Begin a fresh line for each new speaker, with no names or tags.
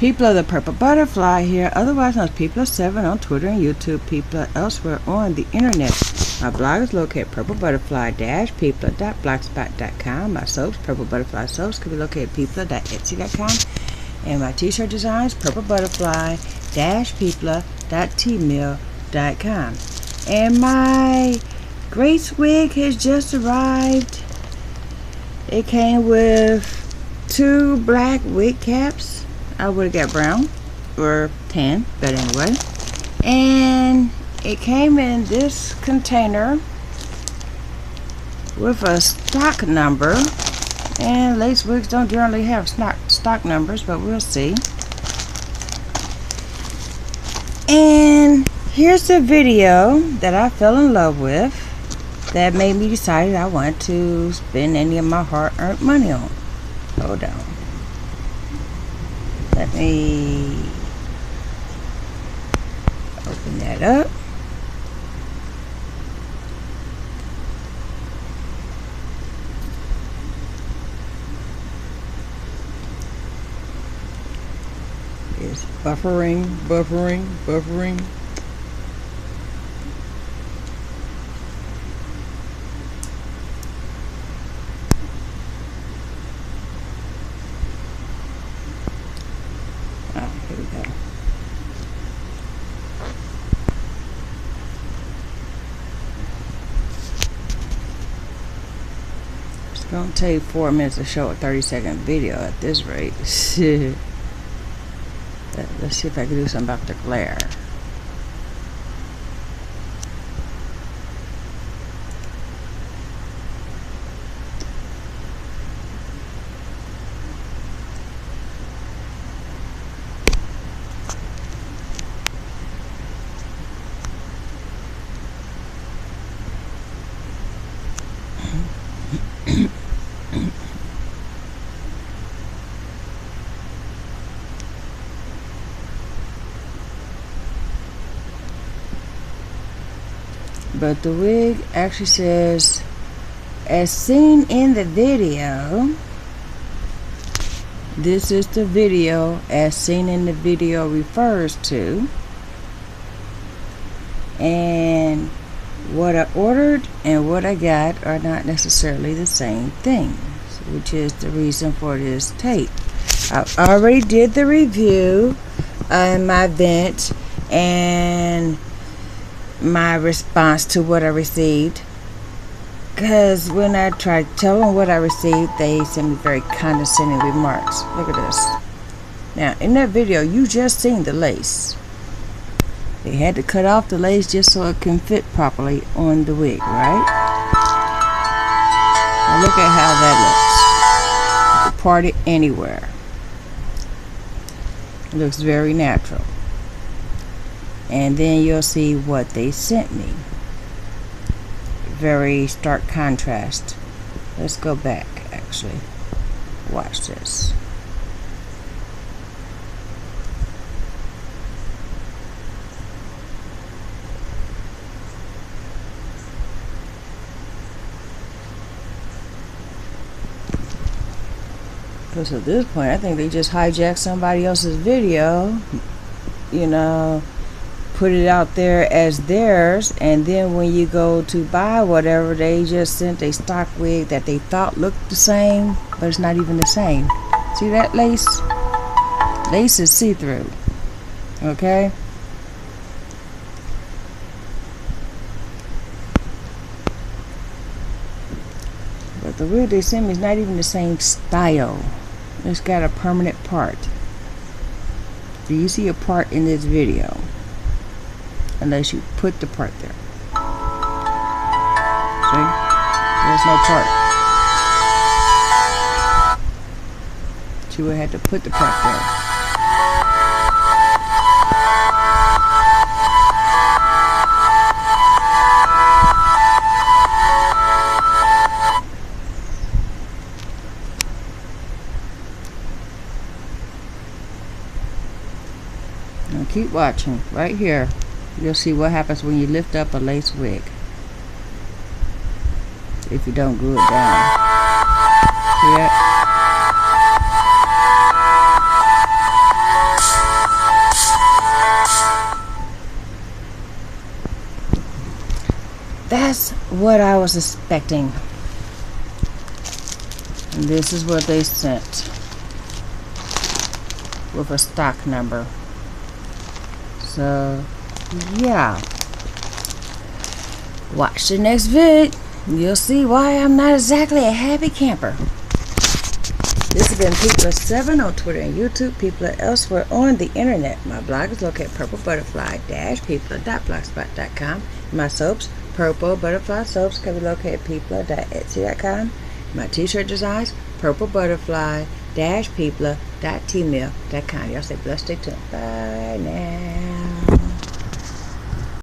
People of the Purple Butterfly here, otherwise known as People of 7 on Twitter and YouTube, People elsewhere on the internet. My blog is located at purplebutterfly-people.blogspot.com. My soaps, Purple Butterfly soaps, can be located at people.etsy.com. And my t-shirt designs, purplebutterfly-people.tmill.com. And my Grace wig has just arrived. It came with 2 black wig caps. I would have got brown or tan, but anyway. And it came in this container with a stock number. And lace wigs don't generally have stock numbers, but we'll see. And here's the video that I fell in love with that made me decide I want to spend any of my hard-earned money on. Hold on. Let me open that up. It's buffering. Here we go. It's going to take 4 minutes to show a 30-second video at this rate. Let's see if I can do something about the glare. But the wig actually says, as seen in the video. This is the video as seen in the video refers to. And what I ordered and what I got are not necessarily the same things, which is the reason for this tape. I already did the review in my vent and my response to what I received, because when I tried to tell them what I received, they sent me very condescending remarks. Look at this. Now in that video you just seen the lace. They had to cut off the lace just so it can fit properly on the wig, right? Now look at how that looks. You can part it anywhere. It looks very natural. And then you'll see what they sent me. Very stark contrast. Let's go back, actually. Watch this. Because at this point, I think they just hijacked somebody else's video, you know, put it out there as theirs, and then when you go to buy whatever, they just sent a stock wig that they thought looked the same, but it's not even the same. See that lace? Lace is see-through, okay? But the wig they sent me is not even the same style. It's got a permanent part. Do you see a part in this video? Unless you put the part there. See? There's no part. You would have to put the part there. Now keep watching right here. You'll see what happens when you lift up a lace wig if you don't glue it down. See that? what I was expecting. And this is what they sent with a stock number. So yeah, watch the next vid. You'll see why I'm not exactly a happy camper. This has been Peakmill7 on Twitter and YouTube. Peakmill elsewhere on the internet. My blog is located at purplebutterfly-peakmill.blogspot.com. My soaps, Purple Butterfly Soaps, can be located at peakmill.etsy.com. My t-shirt designs, purplebutterfly-peakmill.tmail.com. Y'all stay blessed, stay tuned. Bye now.